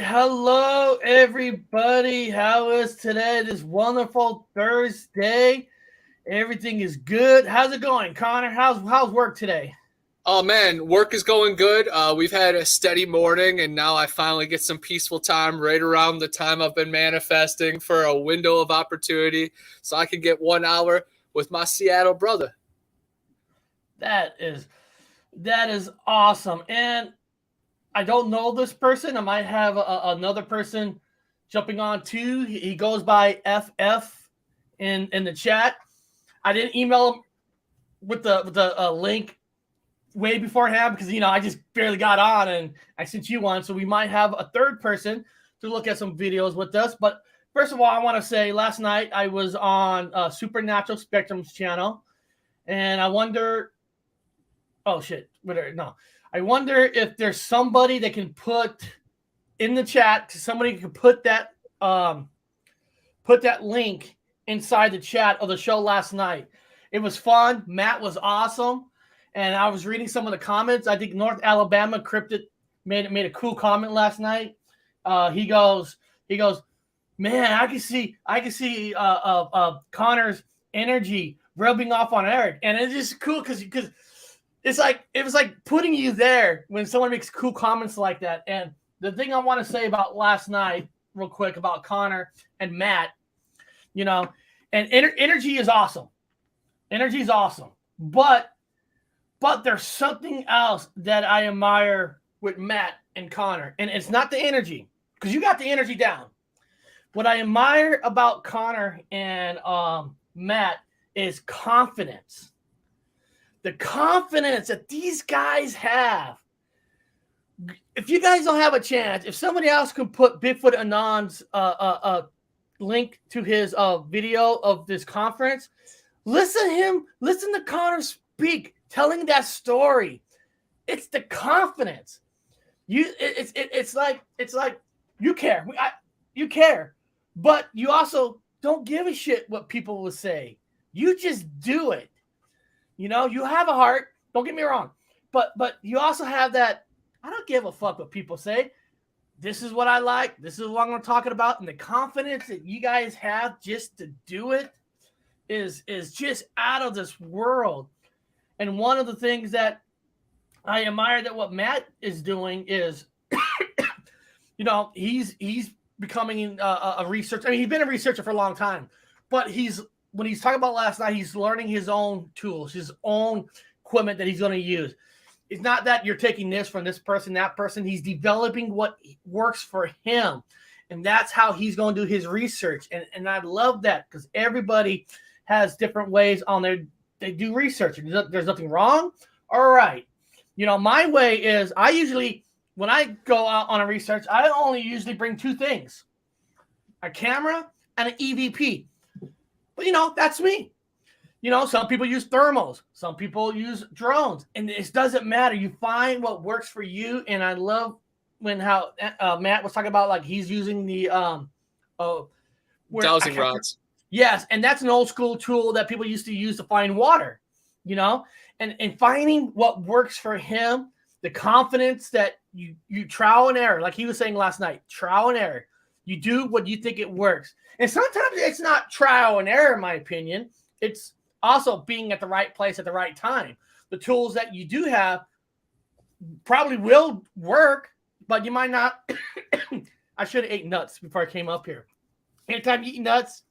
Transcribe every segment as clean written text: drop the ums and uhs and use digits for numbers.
Hello everybody. How is today? This wonderful Thursday. Everything is good. How's it going, Connor? How's work today? Oh man, work is going good. We've had a steady morning, and now I finally get some peaceful time right around the time I've been manifesting for a window of opportunity, so I can get 1 hour with my Seattle brother. That is that is awesome. And I don't know this person. I might have another person jumping on too. He goes by FF in the chat. I didn't email him with the link way beforehand because I just barely got on and I sent you one. So we might have a third person to look at some videos with us. But first of all, I want to say last night I was on Supernatural Spectrum's channel, and I wonder. Oh shit! No, I wonder if there's somebody that can put in the chat. Somebody can put that link inside the chat of the show last night. It was fun. Matt was awesome. And I was reading some of the comments. I think North Alabama Cryptid made a cool comment last night. He goes, man, I can see Connor's energy rubbing off on Eric, and it's just cool because it's like it was like putting you there when someone makes cool comments like that. And the thing I want to say about last night, real quick, about Connor and Matt, and energy is awesome. Energy is awesome, but there's something else that I admire with Matt and Connor, and it's not the energy, because you got the energy down. What I admire about Connor and Matt is confidence. The confidence that these guys have. If you guys don't have a chance, if somebody else can put Bigfoot Anon's link to his video of this conference, listen to Connor speak, telling that story. It's the confidence. It's like you care. You care, but you also don't give a shit what people will say. You just do it. You have a heart. Don't get me wrong, but you also have that. I don't give a fuck what people say. This is what I like. This is what I'm talking about, and the confidence that you guys have just to do it is just out of this world. And one of the things that I admire that what Matt is doing is, he's becoming a researcher. I mean, he's been a researcher for a long time, but when he's talking about last night, he's learning his own tools, his own equipment that he's going to use. It's not that you're taking this from this person, that person. He's developing what works for him, and that's how he's going to do his research. And I love that, because everybody has different ways on they do research. There's nothing wrong or right. My way is when I go out on a research, I only usually bring two things: a camera and an EVP. But that's me. Some people use thermals, some people use drones, and it doesn't matter. You find what works for you. And I love how Matt was talking about, like, he's using the Dowsing rods. Yes, and that's an old school tool that people used to use to find water, and finding what works for him, the confidence that you trial and error, like he was saying last night, trial and error. You do what you think it works. And sometimes it's not trial and error, in my opinion. It's also being at the right place at the right time. The tools that you do have probably will work, but you might not. I should have ate nuts before I came up here. Anytime you eat nuts,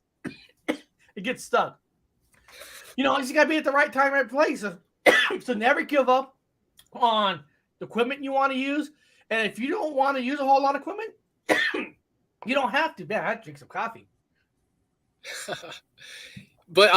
it gets stuck. You just got to be at the right time, right place. So never give up on the equipment you want to use. And if you don't want to use a whole lot of equipment, you don't have to. Man, I drink some coffee. But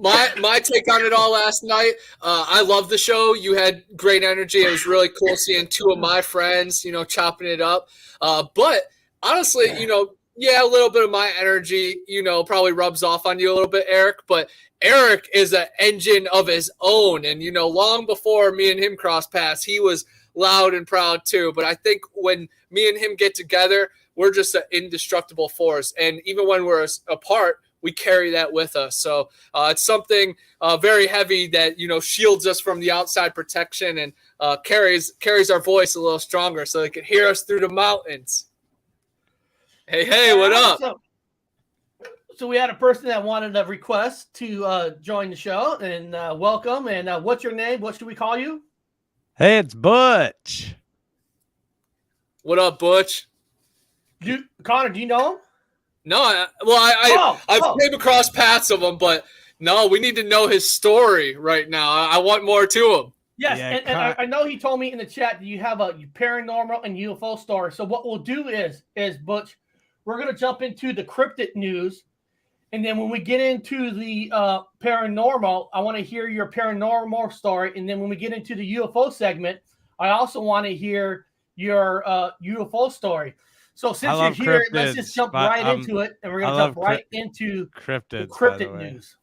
my take on it all last night, I love the show. You had great energy. It was really cool seeing two of my friends, chopping it up. But honestly, a little bit of my energy, probably rubs off on you a little bit, Eric. But Eric is an engine of his own. And, long before me and him crossed paths, he was loud and proud too. But I think when me and him get together, we're just an indestructible force. And even when we're apart, we carry that with us. So it's something very heavy that, shields us from the outside protection and carries our voice a little stronger so they can hear us through the mountains. Hey, what up? So we had a person that wanted a request to join the show, and welcome. And what's your name? What should we call you? Hey, it's Butch. What up, Butch? Connor, do you know him? No, I've came across paths of him, but no, we need to know his story right now. I want more to him. Yes, yeah, and I know he told me in the chat that you have a paranormal and UFO story. So what we'll do is Butch, we're going to jump into the cryptid news. And then when we get into the paranormal, I want to hear your paranormal story. And then when we get into the UFO segment, I also want to hear your UFO story. So since you're here, let's just jump right into it. And we're going to jump right into the cryptid news.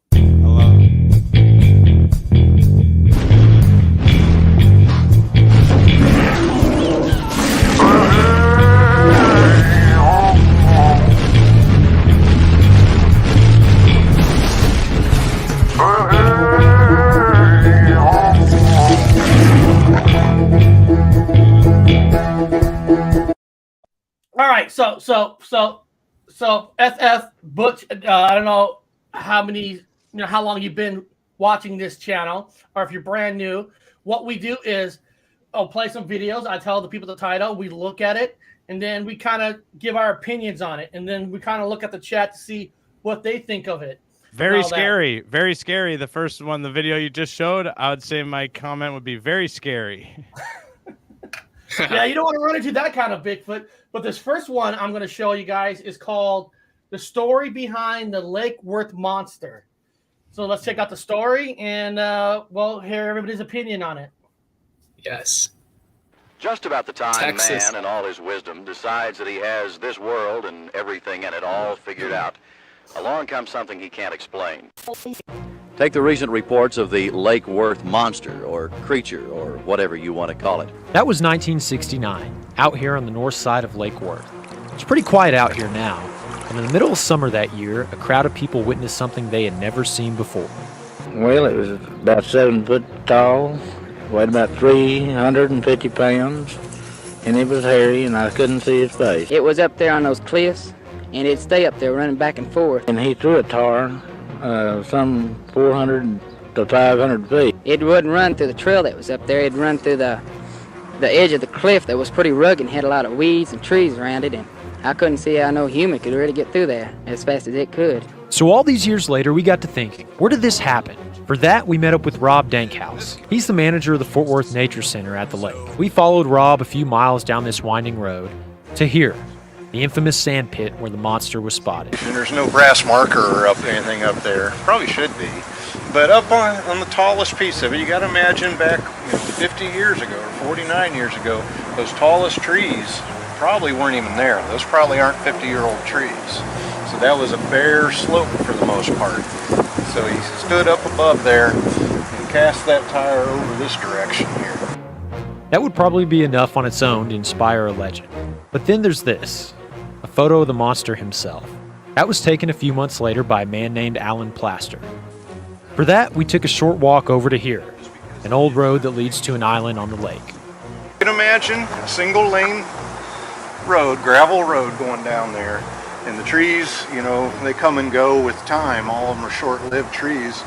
All right, so FF Butch, I don't know how long you've been watching this channel, or if you're brand new. What we do is I'll play some videos. I tell the people the title, we look at it, and then we kind of give our opinions on it, and then we kind of look at the chat to see what they think of it. Very scary, very scary. The first one, the video you just showed, I would say my comment would be very scary. Yeah, you don't want to run into that kind of Bigfoot. But this first one I'm going to show you guys is called The Story Behind the Lake Worth Monster. So let's check out the story and we'll hear everybody's opinion on it. Yes. Just about the time Texas. man in all his wisdom decides that he has this world and everything in it all figured out, along comes something he can't explain. Take the recent reports of the Lake Worth monster, or creature, or whatever you want to call it. That was 1969, out here on the north side of Lake Worth. It's pretty quiet out here now, and in the middle of summer that year, a crowd of people witnessed something they had never seen before. Well, it was about 7 foot tall, weighed about 350 pounds, and it was hairy, and I couldn't see his face. It was up there on those cliffs, and it'd stay up there running back and forth. And he threw a tar some 400 to 500 feet. It wouldn't run through the trail that was up there. It'd run through the edge of the cliff that was pretty rugged and had a lot of weeds and trees around it, and I couldn't see how no human could really get through there as fast as it could. So all these years later, we got to thinking, where did this happen? For that, we met up with Rob Dankhouse. He's the manager of the Fort Worth Nature Center at the lake. We followed Rob a few miles down this winding road to here, the infamous sand pit where the monster was spotted. And there's no brass marker or anything up there. Probably should be. But up on the tallest piece of it, you got to imagine back 50 years ago or 49 years ago, those tallest trees probably weren't even there. Those probably aren't 50-year-old trees. So that was a bare slope for the most part. So he stood up above there and cast that tire over this direction here. That would probably be enough on its own to inspire a legend. But then there's this, a photo of the monster himself. That was taken a few months later by a man named Alan Plaster. For that, we took a short walk over to here, an old road that leads to an island on the lake. You can imagine a single lane road, gravel road going down there. And the trees, they come and go with time. All of them are short-lived trees.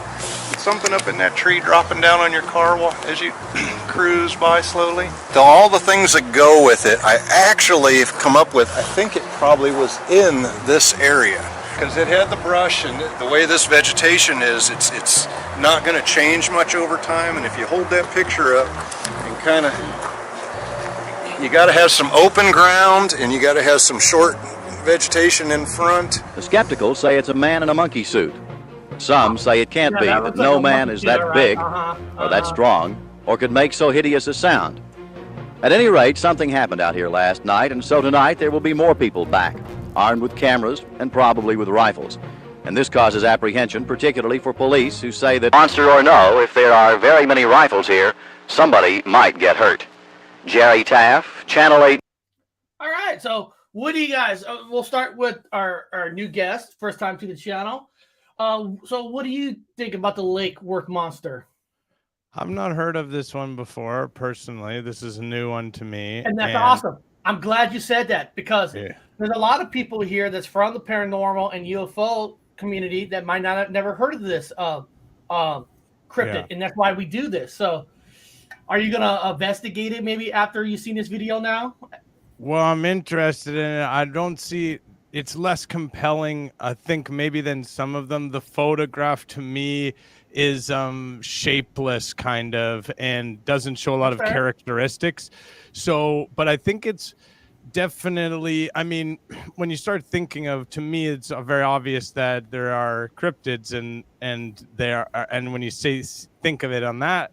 But something up in that tree dropping down on your car as you cruise by slowly. All the things that go with it, I actually have come up with, I think it probably was in this area. Because it had the brush, and the way this vegetation is, it's not going to change much over time. And if you hold that picture up and kind of, you got to have some open ground, and you got to have some short vegetation in front. The skeptical say it's a man in a monkey suit. Some say it can't be, that no man is that big, or that strong, or could make so hideous a sound. At any rate, something happened out here last night, and so tonight there will be more people back, armed with cameras and probably with rifles. And this causes apprehension, particularly for police who say that, monster or no, if there are very many rifles here, somebody might get hurt. Jerry Taff, Channel 8. All right, so what do you guys, we'll start with our new guest, first time to the channel. So what do you think about the Lake Worth monster? I've not heard of this one before, personally. This is a new one to me. And that's awesome. I'm glad you said that because there's a lot of people here that's from the paranormal and UFO community that might not have never heard of this cryptid, and that's why we do this. So, are you gonna investigate it maybe after you've seen this video now? Well, I'm interested in it. I don't see it's less compelling, I think, maybe than some of them. The photograph to me is shapeless kind of and doesn't show a lot of characteristics. So, but I think it's definitely, I mean, when you start thinking of, to me, it's very obvious that there are cryptids and there are, and when you think of it on that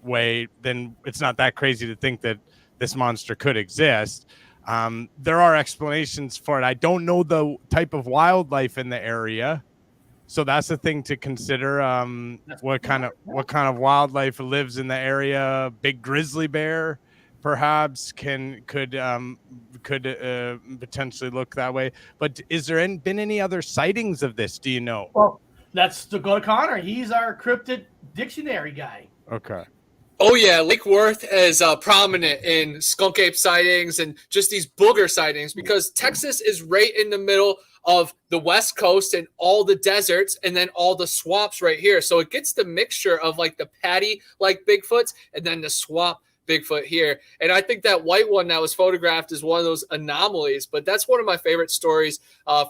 way, then it's not that crazy to think that this monster could exist. There are explanations for it. I don't know the type of wildlife in the area, so that's the thing to consider. What kind of wildlife lives in the area? Big grizzly bear, perhaps, could potentially look that way. But is there been any other sightings of this? Do you know? Well, that's to go to Connor. He's our cryptid dictionary guy. Okay. Oh yeah, Lake Worth is prominent in skunk ape sightings and just these booger sightings because Texas is right in the middle of the West Coast and all the deserts and then all the swamps right here. So it gets the mixture of like the paddy like Bigfoots and then the swamp Bigfoot here. And I think that white one that was photographed is one of those anomalies, but that's one of my favorite stories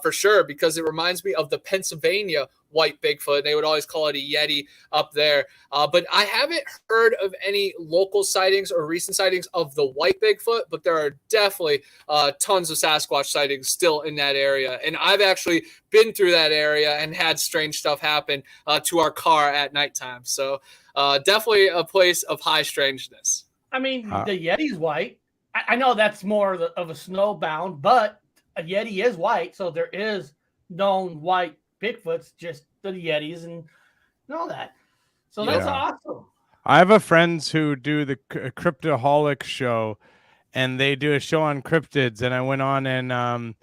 for sure, because it reminds me of the Pennsylvania white Bigfoot. They would always call it a Yeti up there. But I haven't heard of any local sightings or recent sightings of the white Bigfoot, but there are definitely tons of Sasquatch sightings still in that area. And I've actually been through that area and had strange stuff happen to our car at nighttime. So definitely a place of high strangeness. I mean, the Yeti's white. I know that's more of a snowbound, but a Yeti is white, so there is known white Bigfoots, just the Yetis and all that. So that's awesome. I have a friends who do the Cryptoholic show, and they do a show on cryptids, and I went on and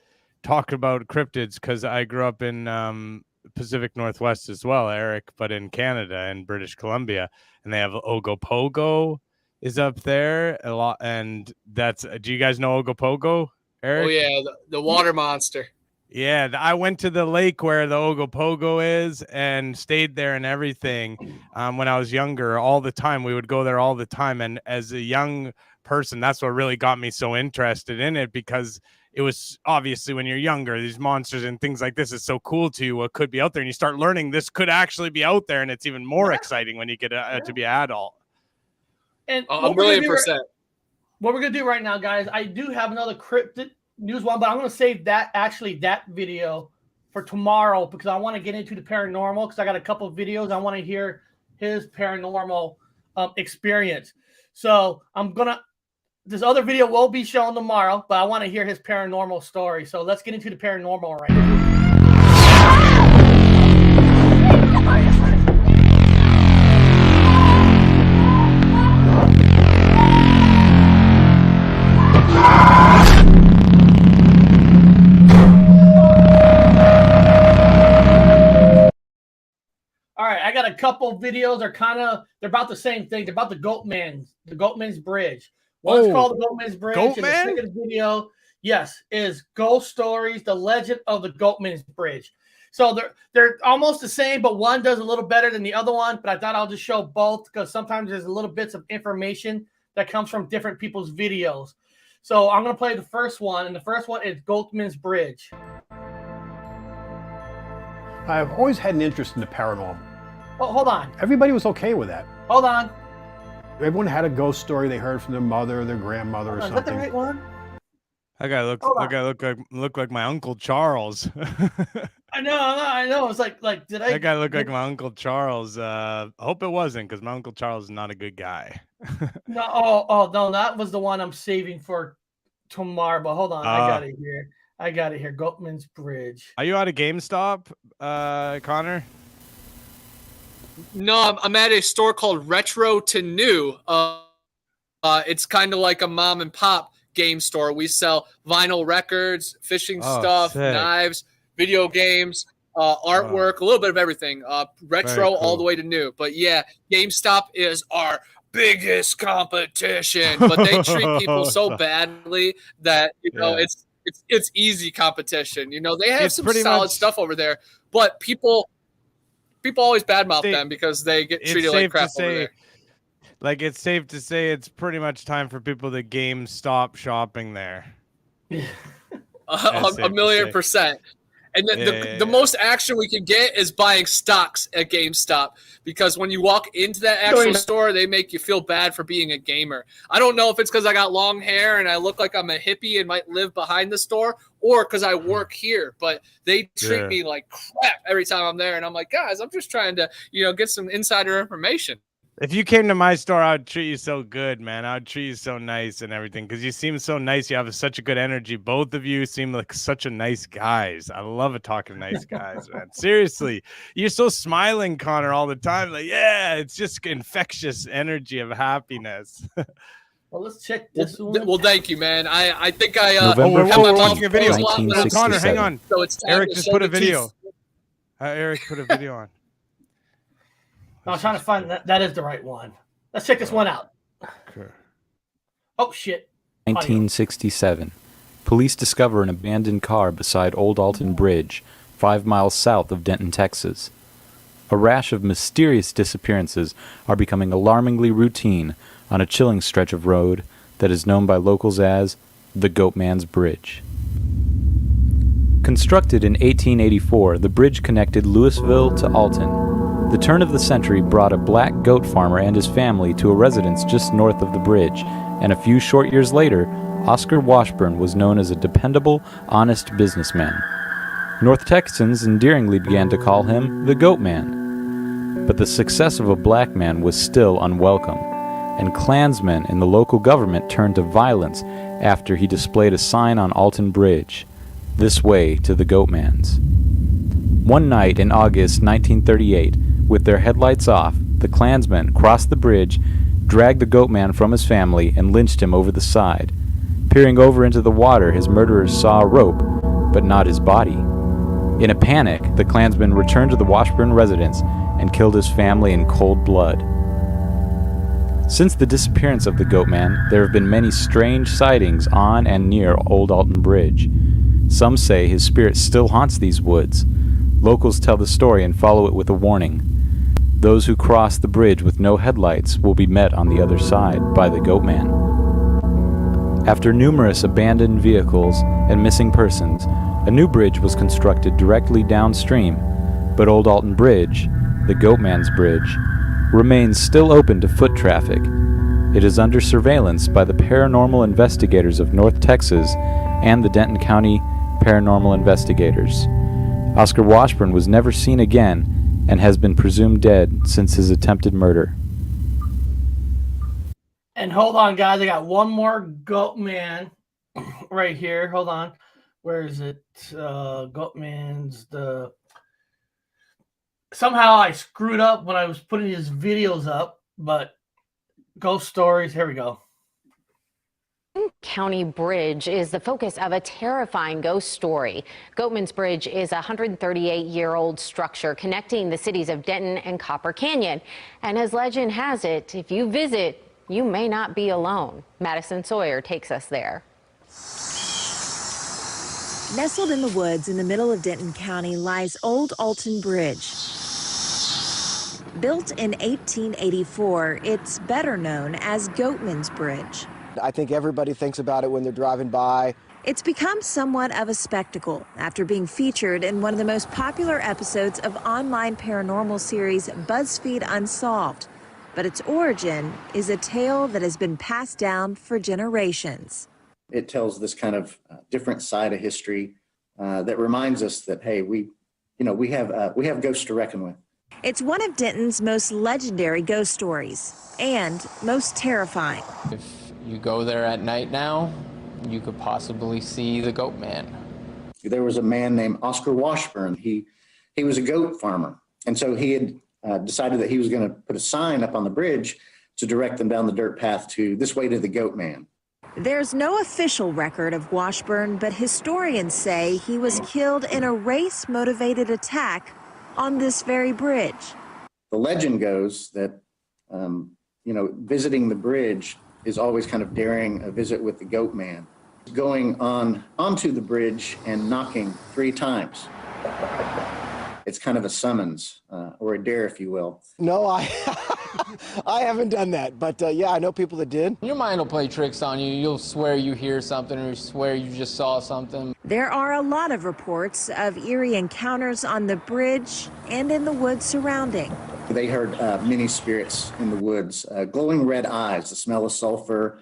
talked about cryptids because I grew up in Pacific Northwest as well, Eric, but in Canada and British Columbia, and they have Ogopogo is up there a lot, and that's. Do you guys know Ogopogo, Eric? Oh yeah, the water monster. Yeah, I went to the lake where the Ogopogo is and stayed there and everything when I was younger. All the time, we would go there all the time, and as a young person, that's what really got me so interested in it, because it was obviously when you're younger, these monsters and things like this is so cool to you, what could be out there, and you start learning this could actually be out there, and it's even more exciting when you get to be an adult. And I'm really impressed. What we're gonna do right now, guys, I do have another cryptid news one, but I'm gonna save that video for tomorrow because I want to get into the paranormal, because I got a couple of videos. I want to hear his paranormal experience. So this other video will be shown tomorrow, but I want to hear his paranormal story. So let's get into the paranormal right now. All right, I got a couple videos. They're about the same thing. They're about the Goatman's Bridge. One's called the Goatman's Bridge. Goatman? And the second video, is Ghost Stories, the Legend of the Goatman's Bridge. So they're almost the same, but one does a little better than the other one. But I thought I'll just show both because sometimes there's a little bits of information that comes from different people's videos. So I'm going to play the first one, and the first one is Goatman's Bridge. I've always had an interest in the paranormal. Oh, hold on. Everybody was okay with that. Hold on. Everyone had a ghost story they heard from their mother or their grandmother or something. Is that the right one? That guy look like my Uncle Charles. I know. It's like did I? That guy looked like my Uncle Charles. I hope it wasn't, because my Uncle Charles is not a good guy. No, no, that was the one I'm saving for tomorrow. But hold on, I got it here. Goatman's Bridge. Are you out of GameStop, Connor? No, I'm at a store called Retro to New. It's kind of like a mom and pop game store. We sell vinyl records, fishing stuff, sick. knives, video games, artwork, a little bit of everything. Retro all the way to new. But yeah, GameStop is our biggest competition. But they treat people so badly that it's it's easy competition. You know, they have It's some pretty solid much- stuff over there, but people always badmouth They- them because they get It's treated like safe to crap over say, there. like it's safe to say, it's pretty much time for people to stop shopping there. A million percent. And the most action we can get is buying stocks at GameStop, because when you walk into that actual store, they make you feel bad for being a gamer. I don't know if it's because I got long hair and I look like I'm a hippie and might live behind the store, or because I work here, but they treat me like crap every time I'm there. And I'm like, guys, I'm just trying to, get some insider information. If you came to my store, I would treat you so good, man. I would treat you so nice and everything, because you seem so nice. You have such a good energy. Both of you seem like such a nice guys. I love talking to nice guys, man. Seriously, you're so smiling, Connor, all the time. Like, yeah, it's just infectious energy of happiness. Well, let's check this one. Well, thank you, man. I think I November have my mouth watching a video. closed a lot when I'm- Connor, hang on. So it's time Eric to just show put a the video. teeth. Eric put a video on. I was trying to find that is the right one. Let's check this one out. Okay. Oh shit. 1967. Police discover an abandoned car beside Old Alton Bridge, 5 miles south of Denton, Texas. A rash of mysterious disappearances are becoming alarmingly routine on a chilling stretch of road that is known by locals as the Goatman's Bridge. Constructed in 1884, the bridge connected Louisville to Alton. The turn of the century brought a black goat farmer and his family to a residence just north of the bridge, and a few short years later, Oscar Washburn was known as a dependable, honest businessman. North Texans endearingly began to call him the Goatman. But the success of a black man was still unwelcome, and Klansmen in the local government turned to violence after he displayed a sign on Alton Bridge, "This way to the Goatman's." One night in August 1938, with their headlights off, the Klansmen crossed the bridge, dragged the Goatman from his family, and lynched him over the side. Peering over into the water, his murderers saw a rope, but not his body. In a panic, the Klansmen returned to the Washburn residence and killed his family in cold blood. Since the disappearance of the Goatman, there have been many strange sightings on and near Old Alton Bridge. Some say his spirit still haunts these woods. Locals tell the story and follow it with a warning. Those who cross the bridge with no headlights will be met on the other side by the Goatman. After numerous abandoned vehicles and missing persons, a new bridge was constructed directly downstream, but Old Alton Bridge, the Goatman's Bridge, remains still open to foot traffic. It is under surveillance by the paranormal investigators of North Texas and the Denton County Paranormal Investigators. Oscar Washburn was never seen again and has been presumed dead since his attempted murder. And hold on, guys. I got one more Goatman right here. Hold on. Where is it? Goatman's the... Somehow I screwed up when I was putting his videos up, but ghost stories. Here we go. County Bridge is the focus of a terrifying ghost story. Goatman's Bridge is a 138-year-old structure connecting the cities of Denton and Copper Canyon. And as legend has it, if you visit, you may not be alone. Madison Sawyer takes us there. Nestled in the woods in the middle of Denton County lies Old Alton Bridge. Built in 1884, it's better known as Goatman's Bridge. I think everybody thinks about it when they're driving by. It's become somewhat of a spectacle after being featured in one of the most popular episodes of online paranormal series BuzzFeed Unsolved. But its origin is a tale that has been passed down for generations. It tells this kind of different side of history that reminds us that, hey, we have ghosts to reckon with. It's one of Denton's most legendary ghost stories and most terrifying. If you go there at night now, you could possibly see the Goatman. There was a man named Oscar Washburn. He was a goat farmer. And so he had decided that he was going to put a sign up on the bridge to direct them down the dirt path to this way to the Goatman. There's no official record of Washburn, but historians say he was killed in a race-motivated attack on this very bridge. The legend goes that, visiting the bridge is always kind of daring a visit with the Goatman. going onto the bridge and knocking 3 times. It's kind of a summons or a dare, if you will. No, I haven't done that, but yeah, I know people that did. Your mind will play tricks on you. You'll swear you hear something or swear you just saw something. There are a lot of reports of eerie encounters on the bridge and in the woods surrounding. They heard many spirits in the woods, glowing red eyes, the smell of sulfur,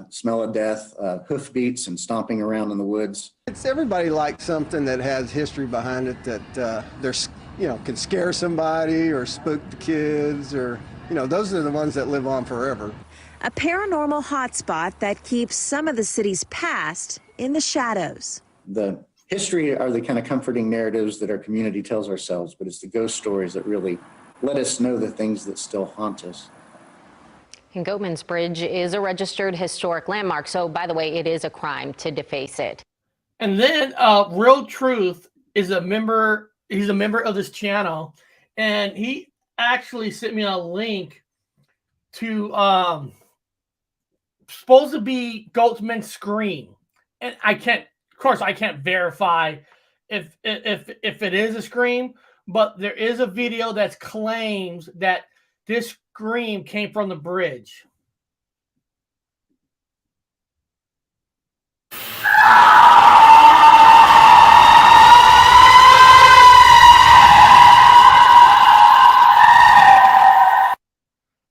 smell of death, hoofbeats and stomping around in the woods. It's everybody likes something that has history behind it that there's, can scare somebody or spook the kids or, those are the ones that live on forever. A paranormal hotspot that keeps some of the city's past in the shadows. The history are the kind of comforting narratives that our community tells ourselves, but it's the ghost stories that really let us know the things that still haunt us. And Goatman's Bridge is a registered historic landmark, so by the way, it is a crime to deface it. And then Real Truth is a member. He's a member of this channel, and he actually sent me a link to supposed to be Goatman's scream, and I can't. Of course, I can't verify if it is a scream, but there is a video that claims that this scream came from the bridge.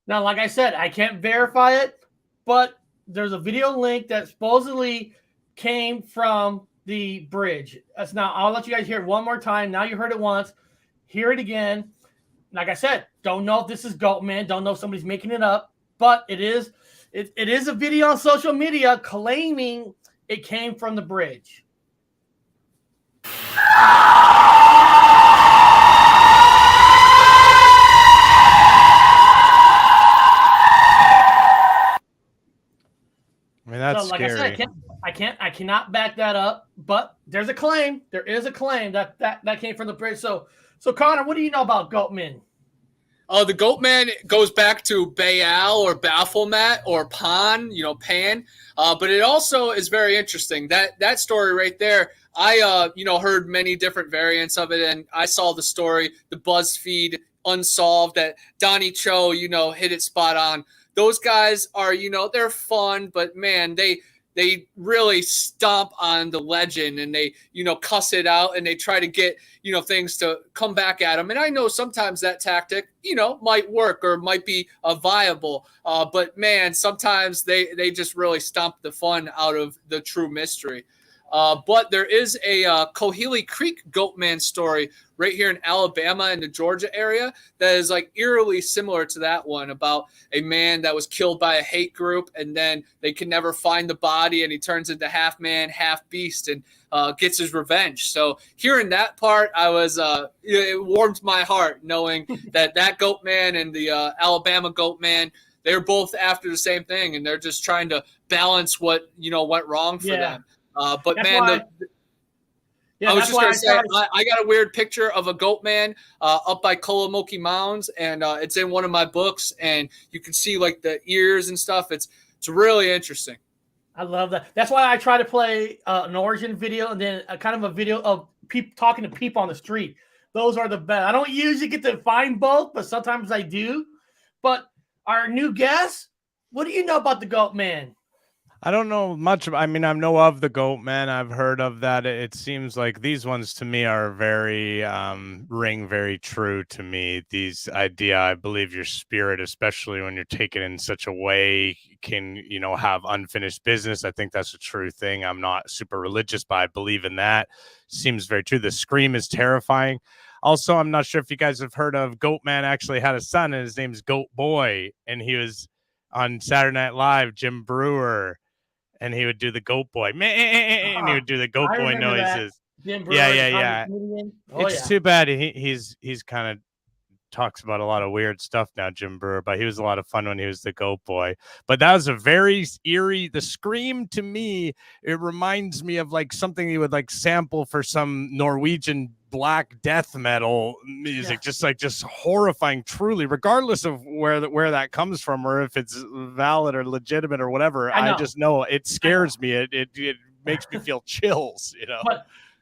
Now, like I said, I can't verify it, but there's a video link that supposedly came from the bridge. That's now, I'll let you guys hear it one more time. Now you heard it once. Hear it again. Like I said, don't know if this is Goatman. Don't know if somebody's making it up, but it is a video on social media claiming it came from the bridge. I mean, that's so, like scary. I said, I cannot back that up, but there's a claim. There is a claim that came from the bridge. So Connor, what do you know about Goatman? The Goatman goes back to Baal or Baphomet or Pan, Pan. But it also is very interesting. That story right there, I heard many different variants of it, and I saw the story, the BuzzFeed Unsolved, that Donnie Cho, hit it spot on. Those guys are, they're fun, but man, they really stomp on the legend and they, cuss it out and they try to get, things to come back at them. And I know sometimes that tactic, might work or might be viable. But man, sometimes they just really stomp the fun out of the true mystery. But there is a Cohelee Creek Goatman story right here in Alabama in the Georgia area that is like eerily similar to that one about a man that was killed by a hate group and then they can never find the body and he turns into half man, half beast and gets his revenge. So hearing that part, I was it warmed my heart knowing that Goatman and the Alabama Goatman, they're both after the same thing and they're just trying to balance what went wrong for them. But that's man, I was just going to say, I got a weird picture of a Goatman up by Kolomoki Mounds, and it's in one of my books, and you can see like the ears and stuff. It's really interesting. I love that. That's why I try to play an origin video and then a kind of a video of people talking to people on the street. Those are the best. I don't usually get to find both, but sometimes I do. But our new guest, what do you know about the Goatman? I don't know much. I mean, I know of the Goatman. I've heard of that. It seems like these ones to me are very ring very true to me. These idea, I believe your spirit, especially when you're taken in such a way, can have unfinished business. I think that's a true thing. I'm not super religious, but I believe in that. Seems very true. The scream is terrifying. Also, I'm not sure if you guys have heard of Goatman actually had a son, and his name's Goat Boy, and he was on Saturday Night Live, Jim Brewer. And he would do the goat boy, and he would do the goat boy noises. Yeah. It's too bad he's kind of talks about a lot of weird stuff now, Jim Brewer, but he was a lot of fun when he was the goat boy. But that was a very eerie. The scream to me, it reminds me of like something he would like sample for some Norwegian black death metal music, just horrifying, truly, regardless of where that comes from or if it's valid or legitimate or whatever. I just know it scares me. It makes me feel chills, you know.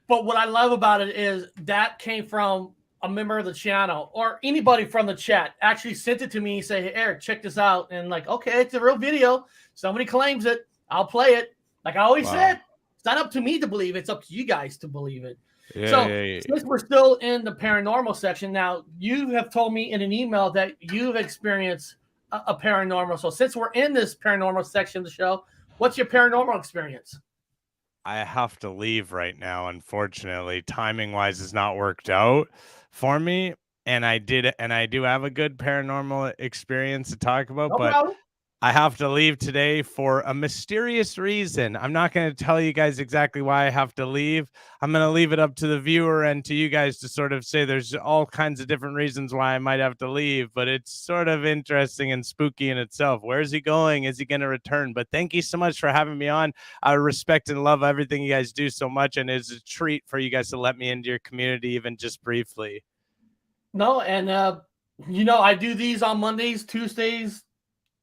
But what I love about it is that came from a member of the channel or anybody from the chat actually sent it to me and say, "Hey, Eric, check this out." And like, okay, it's a real video. Somebody claims it. I'll play it. Like I always said, it's not up to me to believe it. It's up to you guys to believe it. Since we're still in the paranormal section now, you have told me in an email that you've experienced a paranormal. So since we're in this paranormal section of the show, what's your paranormal experience? I have to leave right now, unfortunately. Timing wise has not worked out for me. And I do have a good paranormal experience to talk about, but I have to leave today for a mysterious reason. I'm not going to tell you guys exactly why I have to leave. I'm going to leave it up to the viewer and to you guys to sort of say there's all kinds of different reasons why I might have to leave, but it's sort of interesting and spooky in itself. Where's he going? Is he going to return? But thank you so much for having me on. I respect and love everything you guys do so much, and it's a treat for you guys to let me into your community even just briefly. No, and I do these on Mondays, Tuesdays,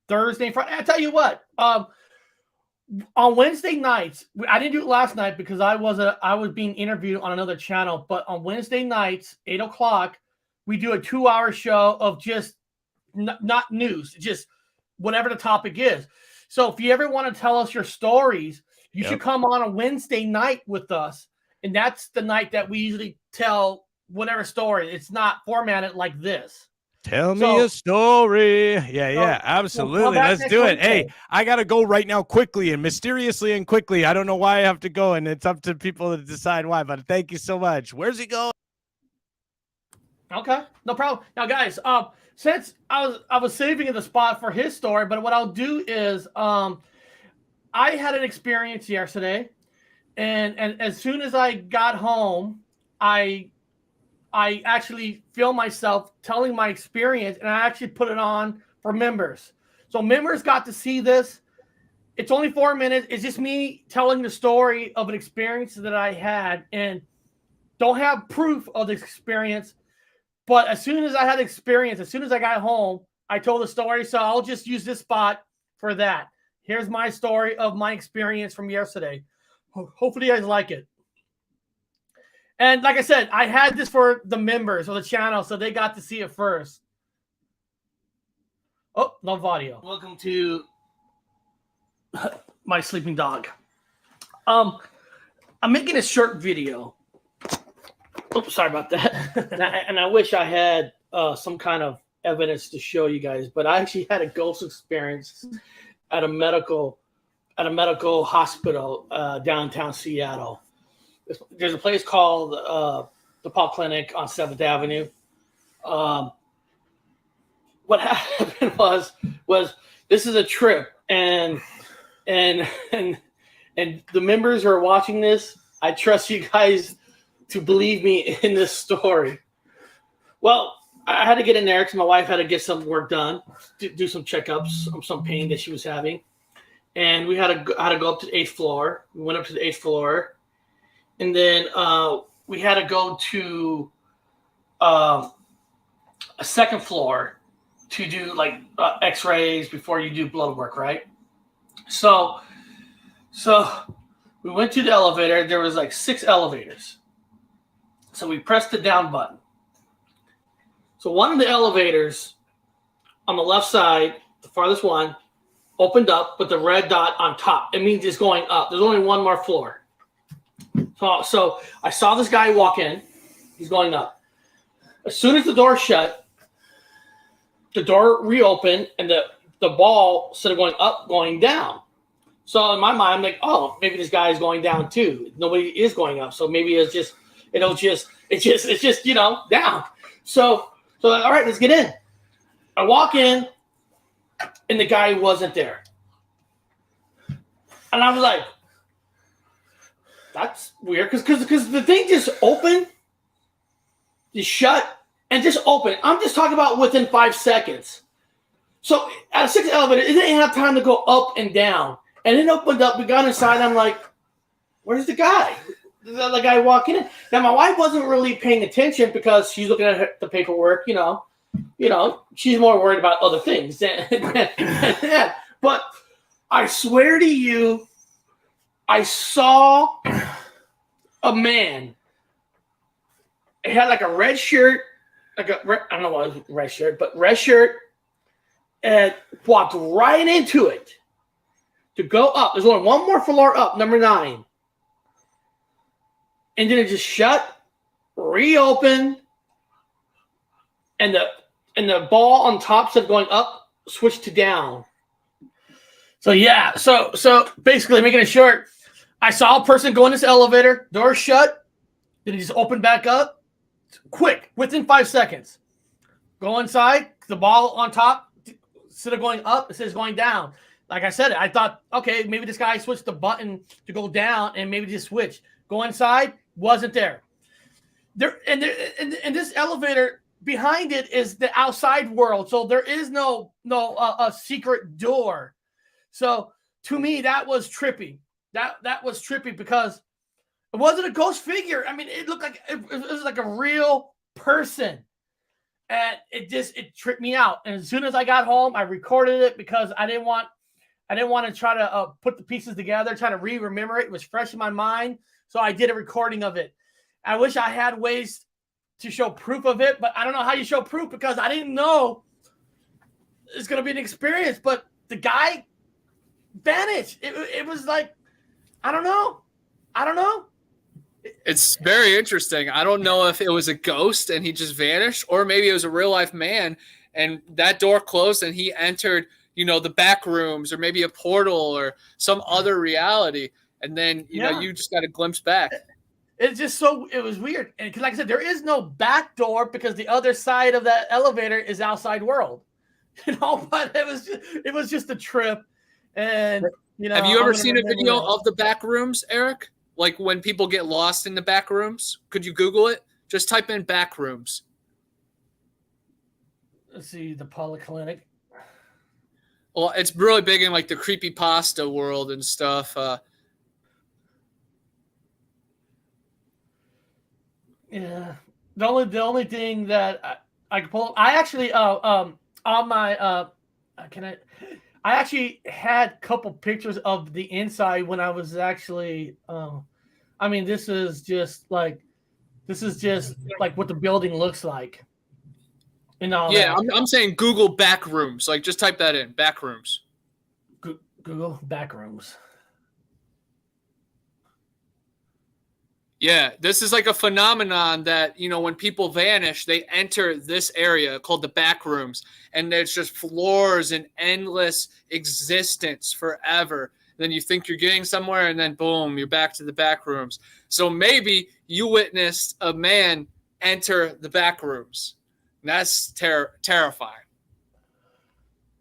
Thursday, Friday. I tell you what, on Wednesday nights, I didn't do it last night because I was being interviewed on another channel. But on Wednesday nights, 8 o'clock, we do a 2-hour show of just not news, just whatever the topic is. So if you ever want to tell us your stories, you should come on a Wednesday night with us, and that's the night that we usually tell whatever story. It's not formatted like this. Tell me a story. Yeah, absolutely. Let's do it. Hey, I got to go right now quickly and mysteriously and quickly. I don't know why I have to go, and it's up to people to decide why, but thank you so much. Where's he going? Okay, no problem. Now, guys, since I was saving the spot for his story, but what I'll do is I had an experience yesterday, and as soon as I got home, I actually filmed myself telling my experience, and I actually put it on for members. So members got to see this. It's only 4 minutes. It's just me telling the story of an experience that I had, and don't have proof of the experience. But as soon as I had experience, as soon as I got home, I told the story. So I'll just use this spot for that. Here's my story of my experience from yesterday. Hopefully you guys like it. And like I said, I had this for the members of the channel, so they got to see it first. Oh, no audio. Welcome to my sleeping dog. I'm making a short video. Oops, sorry about that. and I wish I had some kind of evidence to show you guys, but I actually had a ghost experience at a medical hospital downtown Seattle. There's a place called the Paul Clinic on 7th Avenue. What happened was this is a trip, and the members who are watching this, I trust you guys to believe me in this story. Well, I had to get in there because my wife had to get some work done, do some checkups on some pain that she was having, and we had to go up to the 8th floor. We went up to the 8th floor. And then we had to go to a 2nd floor to do like x-rays before you do blood work, right? So we went to the elevator. There was like 6 elevators. So we pressed the down button. So one of the elevators on the left side, the farthest one, opened up with the red dot on top. It means it's going up. There's only one more floor. So I saw this guy walk in. He's going up. As soon as the door shut, the door reopened, and the ball, instead of going up, going down. So in my mind, I'm like, oh, maybe this guy is going down too. Nobody is going up, so maybe it's just down. So all right, let's get in. I walk in, and the guy wasn't there, and I was like, that's weird, because the thing just opened, just shut, and just opened. I'm just talking about within 5 seconds. So at a 6th elevator, it didn't have time to go up and down. And it opened up, we got inside, I'm like, where's the guy? the guy walking in. Now, my wife wasn't really paying attention because she's looking at the paperwork, you know, she's more worried about other things. But I swear to you, I saw a man. He had like a red shirt, I don't know what it was, red shirt, but red shirt, and walked right into it to go up. There's only one more floor up, number 9. And then it just shut, reopened, and the ball on top said going up, switched to down. So yeah, so basically making it short, I saw a person go in this elevator, door shut, then it just opened back up, quick, within 5 seconds. Go inside, the ball on top, instead of going up, it says going down. Like I said, I thought, okay, maybe this guy switched the button to go down and maybe just switch. Go inside, wasn't there. And this elevator, behind it is the outside world. So there is no a secret door. So to me, that was trippy. That was trippy because it wasn't a ghost figure. I mean, it looked like it was like a real person. And it tripped me out. And as soon as I got home, I recorded it because I didn't want to try to put the pieces together, try to remember it. It was fresh in my mind. So I did a recording of it. I wish I had ways to show proof of it, but I don't know how you show proof because I didn't know it's going to be an experience. But the guy vanished. It was like, I don't know. It's very interesting. I don't know if it was a ghost and he just vanished, or maybe it was a real life man and that door closed and he entered, the back rooms, or maybe a portal or some other reality. And then, you just got a glimpse back. It's just it was weird. And because like I said, there is no back door because the other side of that elevator is outside world, but it was just a trip. And, have you ever seen a video of the back rooms, Eric? Like when people get lost in the back rooms? Could you Google it? Just type in back rooms. Let's see, the polyclinic. Well, it's really big in like the creepypasta world and stuff. Yeah, the only thing that I can pull, I actually on my I actually had a couple pictures of the inside when I was actually this is just like what the building looks like. I'm saying Google back rooms. Like just type that in, back rooms. Google back rooms. Yeah, this is like a phenomenon that, when people vanish, they enter this area called the back rooms, and there's just floors and endless existence forever. Then you think you're getting somewhere, and then boom, you're back to the back rooms. So maybe you witnessed a man enter the back rooms. And that's terrifying.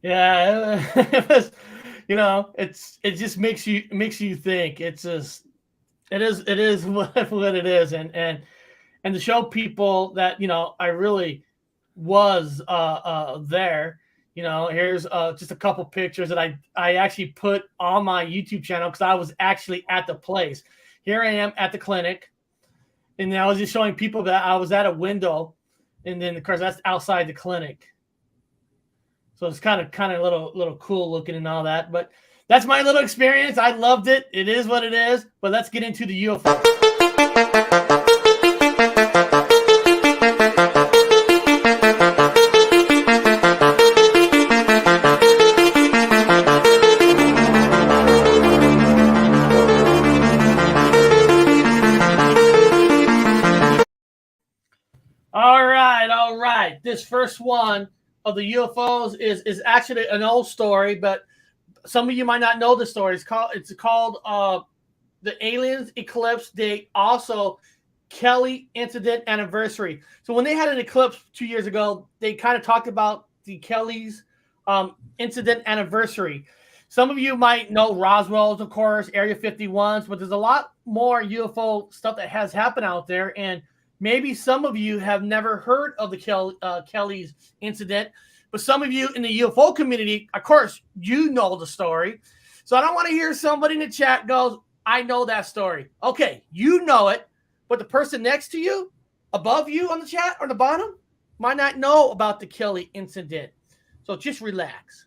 Yeah, it was, it just makes you think. It's just. It is what it is, and to show people that I really was there. Here's just a couple pictures that I actually put on my YouTube channel because I was actually at the place. Here I am at the clinic, and I was just showing people that I was at a window, and then of course that's outside the clinic. So it's kind of little cool looking and all that, but. That's my little experience. I loved it. It is what it is. But let's get into the UFO. All right. This first one of the UFOs is actually an old story, but some of you might not know the story. It's called the Aliens Eclipse. They also Kelly Incident Anniversary. So when they had an eclipse 2 years ago, they kind of talked about the Kelly's Incident Anniversary. Some of you might know Roswell's, of course, Area 51s, but there's a lot more UFO stuff that has happened out there. And maybe some of you have never heard of the Kelly's Incident. But some of you in the UFO community, of course, you know the story. So I don't want to hear somebody in the chat goes, I know that story. Okay, you know it, but the person next to you, above you on the chat or the bottom, might not know about the Kelly incident. So just relax.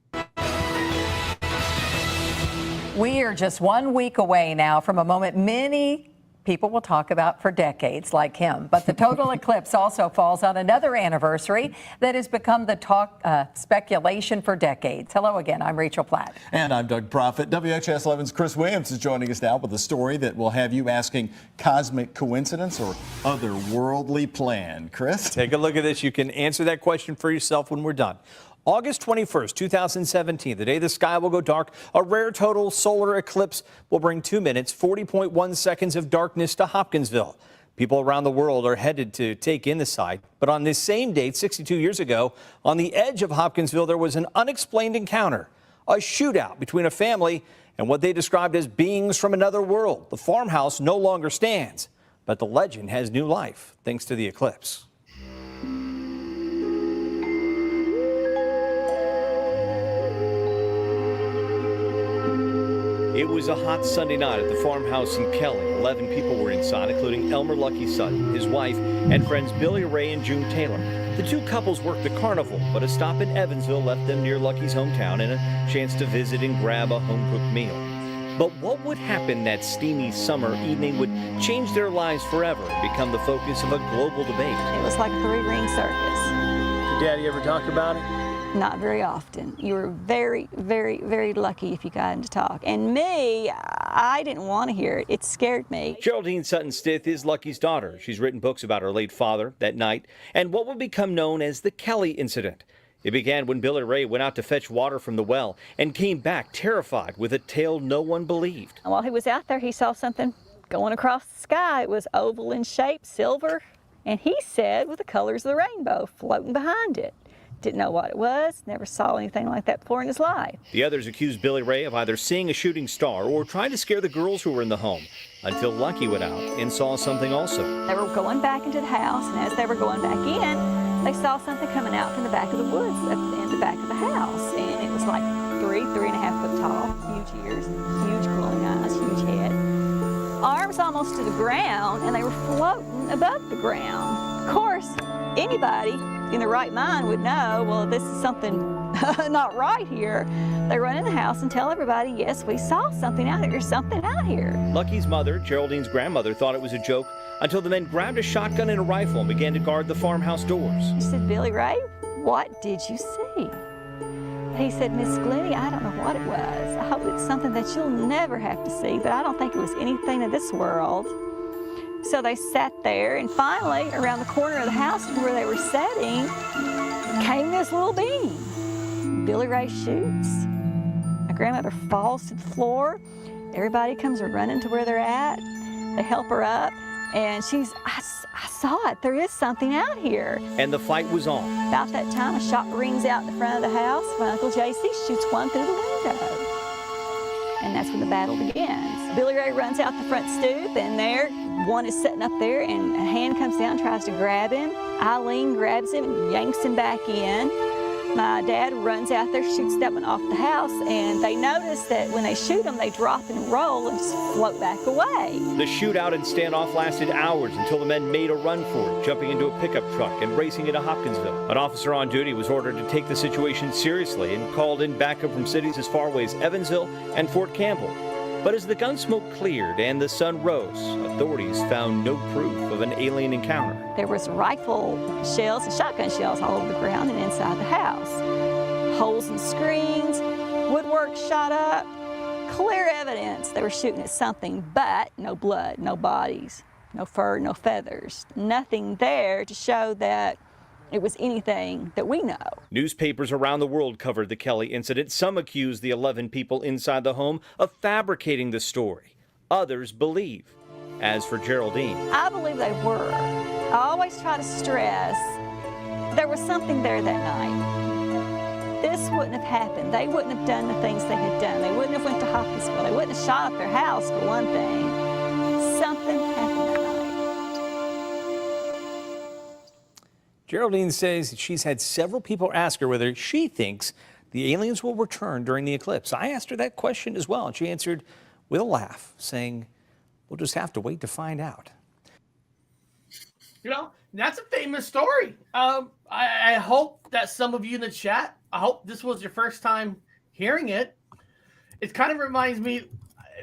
We are just 1 week away now from a moment many people will talk about for decades, like him. But the total eclipse also falls on another anniversary that has become the talk speculation for decades. Hello again, I'm Rachel Platt. And I'm Doug Proffitt. WHS 11's Chris Williams is joining us now with a story that will have you asking cosmic coincidence or otherworldly plan. Chris? Take a look at this. You can answer that question for yourself when we're done. August 21st, 2017, the day the sky will go dark, a rare total solar eclipse will bring 2 minutes, 40.1 seconds of darkness to Hopkinsville. People around the world are headed to take in the sight. But on this same date, 62 years ago, on the edge of Hopkinsville, there was an unexplained encounter, a shootout between a family and what they described as beings from another world. The farmhouse no longer stands, but the legend has new life thanks to the eclipse. It was a hot Sunday night at the farmhouse in Kelly. 11 people were inside, including Elmer Lucky Sutton, his wife, and friends Billy Ray and June Taylor. The two couples worked the carnival, but a stop in Evansville left them near Lucky's hometown and a chance to visit and grab a home-cooked meal. But what would happen that steamy summer evening would change their lives forever and become the focus of a global debate. It was like a three-ring circus. Did Daddy ever talk about it? Not very often. You were very, very, very lucky if you got him to talk. And me, I didn't want to hear it. It scared me. Geraldine Sutton Stith is Lucky's daughter. She's written books about her late father, that night, and what would become known as the Kelly incident. It began when Billy Ray went out to fetch water from the well and came back terrified with a tale no one believed. While he was out there, he saw something going across the sky. It was oval in shape, silver, and he said with the colors of the rainbow floating behind it. Didn't know what it was, never saw anything like that before in his life. The others accused Billy Ray of either seeing a shooting star or trying to scare the girls who were in the home, until Lucky went out and saw something also. They were going back into the house, and as they were going back in, they saw something coming out from the back of the woods in the back of the house. And it was like 3.5 foot tall, huge ears, huge glowing eyes, huge head. Arms almost to the ground, and they were floating above the ground. Of course, anybody in the right mind would know, well, this is something not right here. They run in the house and tell everybody, yes, we saw something out here. There's something out here. Lucky's mother, Geraldine's grandmother, thought it was a joke until the men grabbed a shotgun and a rifle and began to guard the farmhouse doors. She said, Billy Ray, what did you see? He said, Miss Glennie, I don't know what it was. I hope it's something that you'll never have to see, but I don't think it was anything of this world. So they sat there, and finally, around the corner of the house where they were sitting, came this little being. Billy Ray shoots. My grandmother falls to the floor. Everybody comes running to where they're at. They help her up, and I saw it. There is something out here. And the fight was on. About that time, a shot rings out in the front of the house. My Uncle J.C. shoots one through the window. And that's when the battle begins. Billy Ray runs out the front stoop, and there, one is sitting up there, and a hand comes down, tries to grab him. Eileen grabs him and yanks him back in. My dad runs out there, shoots that one off the house, and they notice that when they shoot them, they drop and roll and just float back away. The shootout and standoff lasted hours until the men made a run for it, jumping into a pickup truck and racing into Hopkinsville. An officer on duty was ordered to take the situation seriously and called in backup from cities as far away as Evansville and Fort Campbell. But as the gun smoke cleared and the sun rose, authorities found no proof of an alien encounter. There was rifle shells and shotgun shells all over the ground and inside the house. Holes in screens, woodwork shot up, clear evidence they were shooting at something, but no blood, no bodies, no fur, no feathers, nothing there to show that it was anything that we know. Newspapers around the world covered the Kelly incident. Some accused the 11 people inside the home of fabricating the story. Others believe. As for Geraldine, I believe they were. I always try to stress there was something there that night. This wouldn't have happened. They wouldn't have done the things they had done. They wouldn't have went to Hopkinsville. They wouldn't have shot up their house, for one thing. Something happened that night. Geraldine says she's had several people ask her whether she thinks the aliens will return during the eclipse. I asked her that question as well, and she answered, with a laugh, saying, "We'll just have to wait to find out." You know, that's a famous story. I hope that some of you in the chat, I hope this was your first time hearing it. It kind of reminds me,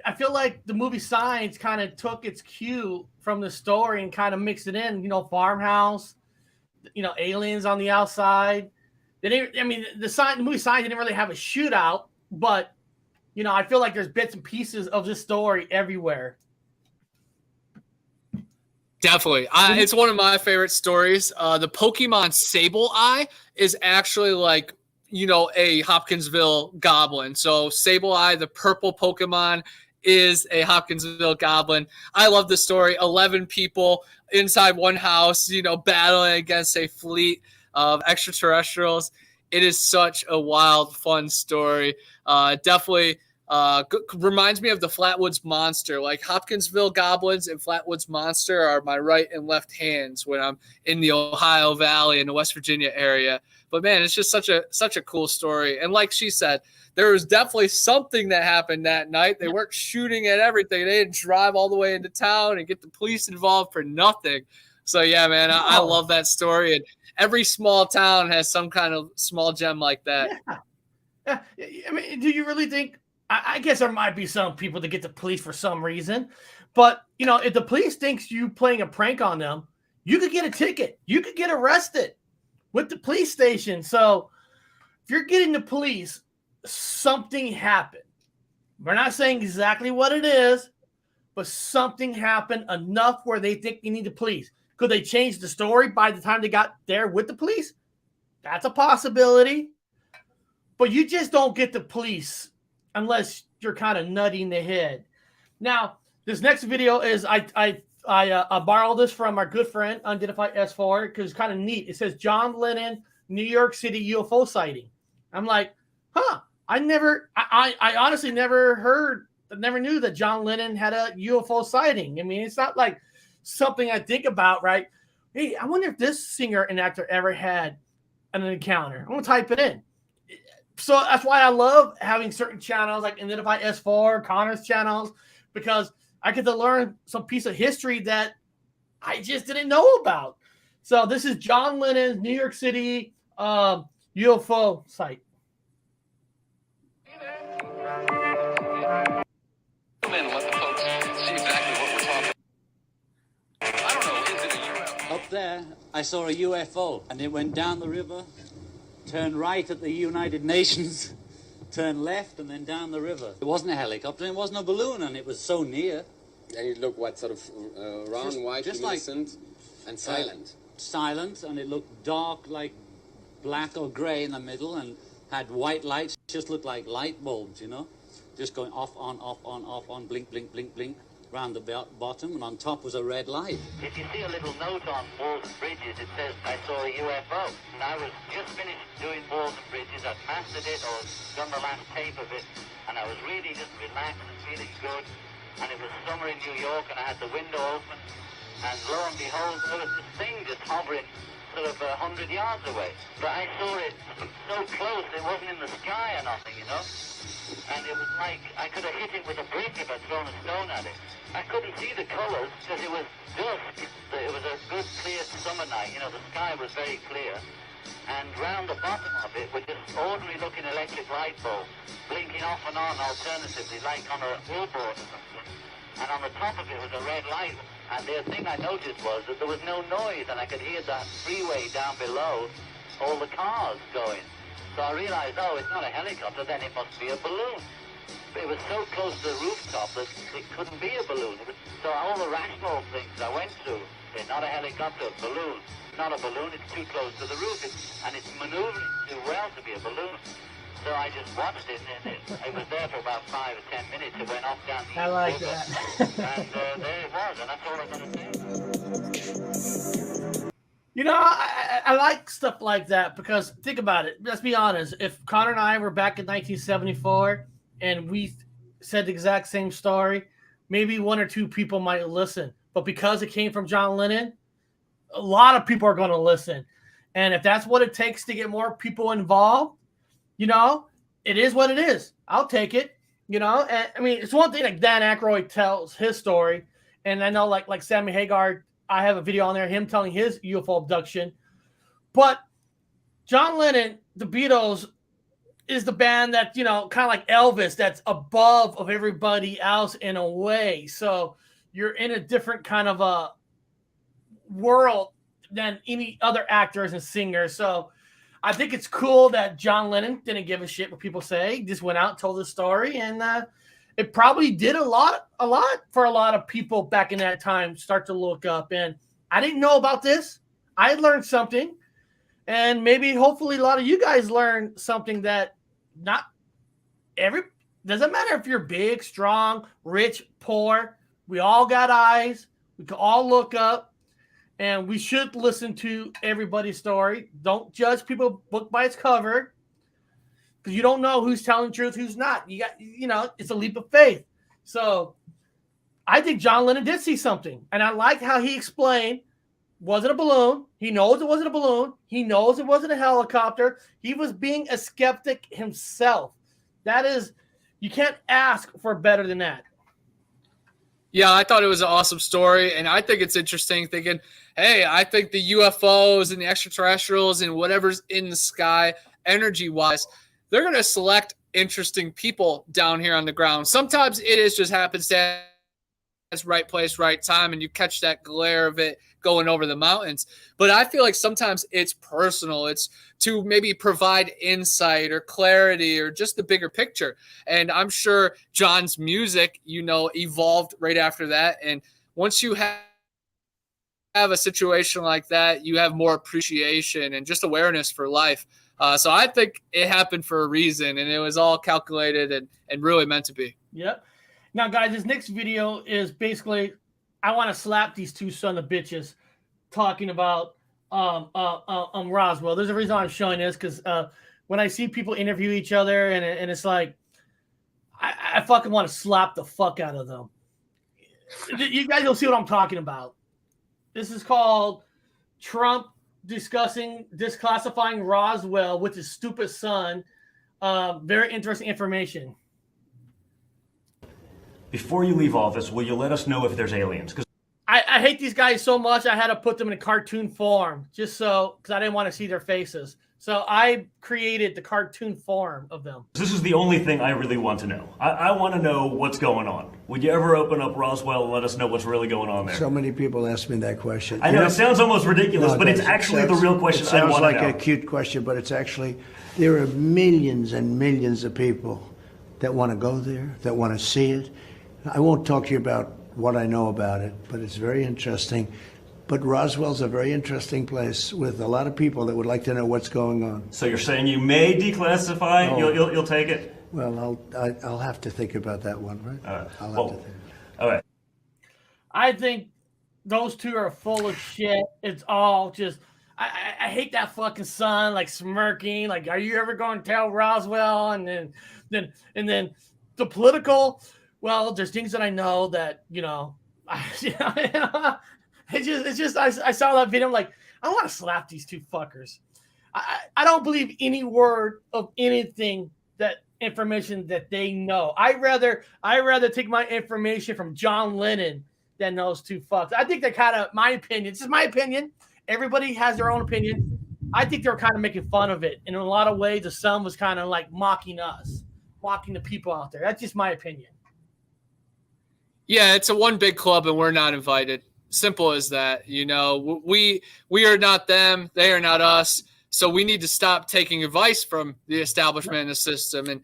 I feel like the movie Signs kind of took its cue from the story and kind of mixed it in, you know, farmhouse, you know, aliens on the outside. They didn't, I mean, the movie Signs didn't really have a shootout, but, you know, I feel like there's bits and pieces of this story everywhere. Definitely. It's one of my favorite stories. The Pokemon Sableye is actually like, you know, a Hopkinsville goblin. So Sableye, the purple Pokemon, is a Hopkinsville goblin. I love the story. 11 people inside one house, you know, battling against a fleet of extraterrestrials. It is such a wild, fun story. Definitely reminds me of the Flatwoods Monster. Like Hopkinsville goblins and Flatwoods Monster are my right and left hands when I'm in the Ohio Valley and the West Virginia area. But man, it's just such a cool story. And like she said, there was definitely something that happened that night. They weren't shooting at everything. They didn't drive all the way into town and get the police involved for nothing. So yeah, man, I love that story. And every small town has some kind of small gem like that. Yeah. I mean, do you really think? I guess there might be some people that get the police for some reason, but you know, if the police thinks you playing a prank on them, you could get a ticket. You could get arrested with the police station. So if you're getting the police, something happened. We're not saying exactly what it is, but something happened enough where they think you need the police. Could they change the story by the time they got there with the police? That's a possibility. But you just don't get the police unless you're kind of nutty in the head. Now, this next video is I borrowed this from our good friend Unidentified S4 because it's kind of neat. It says John Lennon, New York City UFO sighting. I'm like, huh? I honestly never knew that John Lennon had a UFO sighting. I mean, it's not like something I think about, right? Hey, I wonder if this singer and actor ever had an encounter. I'm gonna type it in. So that's why I love having certain channels like Identify S4, Connor's channels, because I get to learn some piece of history that I just didn't know about. So this is John Lennon's New York City UFO site. Up there, I saw a UFO, and it went down the river, turned right at the United Nations, turned left, and then down the river. It wasn't a helicopter, it wasn't a balloon, and it was so near. And it looked what, sort of round, white, just luminescent, and silent? Silent, and it looked dark, like black or grey in the middle, and had white lights, just looked like light bulbs, you know? Just going off, on, blink, blink, blink, blink, round the bottom, and on top was a red light. If you see a little note on walls and bridges, it says, I saw a UFO. And I was just finished doing walls and bridges. I'd mastered it or done the last tape of it. And I was really just relaxed and feeling good. And it was summer in New York, and I had the window open. And lo and behold, there was this thing just hovering sort of 100 yards away. But I saw it so close, it wasn't in the sky or nothing, you know? And it was like I could have hit it with a brick if I'd thrown a stone at it. I couldn't see the colors because it was dusk. It was a good, clear summer night. You know, the sky was very clear. And round the bottom of it were just ordinary-looking electric light bulbs, blinking off and on alternatively, like on a billboard or something. And on the top of it was a red light. And the thing I noticed was that there was no noise, and I could hear that freeway down below, all the cars going. So I realized, oh, it's not a helicopter, then it must be a balloon. It was so close to the rooftop that it couldn't be a balloon. So all the rational things I went through, not a helicopter, a balloon. Not a balloon, it's too close to the roof, and it's maneuvering too well to be a balloon. So I just watched it, and it was there for about 5 or 10 minutes. It went off down the I like that. And there it was, and that's all I'm going to say. You know, I like stuff like that because think about it. Let's be honest. If Connor and I were back in 1974 and we said the exact same story, maybe one or two people might listen. But because it came from John Lennon, a lot of people are going to listen. And if that's what it takes to get more people involved, you know, it is what it is. I'll take it. You know, and I mean, it's one thing like Dan Aykroyd tells his story, and I know like Sammy Hagar, I have a video on there, him telling his UFO abduction. But John Lennon, the Beatles, is the band that, you know, kind of like Elvis, that's above of everybody else in a way. So you're in a different kind of a world than any other actors and singers. So I think it's cool that John Lennon didn't give a shit what people say. He just went out and told the story, and it probably did a lot for a lot of people back in that time start to look up. And I didn't know about this. I learned something, and maybe hopefully a lot of you guys learned something that doesn't matter if you're big, strong, rich, poor. We all got eyes. We can all look up. And we should listen to everybody's story. Don't judge people book by its cover, because you don't know who's telling the truth, who's not. It's a leap of faith. So I think John Lennon did see something. And I like how he explained, wasn't a balloon. He knows it wasn't a balloon. He knows it wasn't a helicopter. He was being a skeptic himself. That is, you can't ask for better than that. Yeah, I thought it was an awesome story, and I think it's interesting thinking, hey, I think the UFOs and the extraterrestrials and whatever's in the sky, energy-wise, they're going to select interesting people down here on the ground. Sometimes it is just happenstance, right place, right time, and you catch that glare of it going over the mountains. But I feel like sometimes it's personal. It's to maybe provide insight or clarity or just the bigger picture. And I'm sure John's music, evolved right after that. And once you have a situation like that, you have more appreciation and just awareness for life. So I think it happened for a reason, and it was all calculated and really meant to be. Yep. Now, guys, this next video is basically, I want to slap these two son of bitches talking about Roswell. There's a reason I'm showing this, because when I see people interview each other, and it's like, I fucking want to slap the fuck out of them. You guys will see what I'm talking about. This is called Trump Declassifying Roswell with his stupid son. Very interesting information. Before you leave office, will you let us know if there's aliens? Because I hate these guys so much, I had to put them in a cartoon form because I didn't want to see their faces. So I created the cartoon form of them. this is the only thing I really want to know. I want to know what's going on. Would you ever open up Roswell and let us know what's really going on there? So many people ask me that question. I know it sounds almost ridiculous, but it's actually the real question I want to know. It sounds like a cute question, but it's actually, there are millions and millions of people that want to go there, that want to see it. I won't talk to you about what I know about it, but it's very interesting. But Roswell's a very interesting place with a lot of people that would like to know what's going on. So you're saying you may declassify? Oh. You'll take it? Well, I'll have to think about that one, right? All right. I'll have to think. All right. I think those two are full of shit. It's all just, I hate that fucking son, like smirking, like, are you ever going to tell Roswell? And then the political, well, there's things that I know that, it's just I saw that video. I'm like, I want to slap these two fuckers. I don't believe any word of anything, that information that they know. I rather take my information from John Lennon than those two fucks. I think they're kind of, my opinion. This is my opinion. Everybody has their own opinion. I think they're kind of making fun of it. And in a lot of ways, the son was kind of like mocking us, mocking the people out there. That's just my opinion. Yeah, it's a one big club and we're not invited. Simple as that. We are not them. They are not us. So we need to stop taking advice from the establishment and the system and,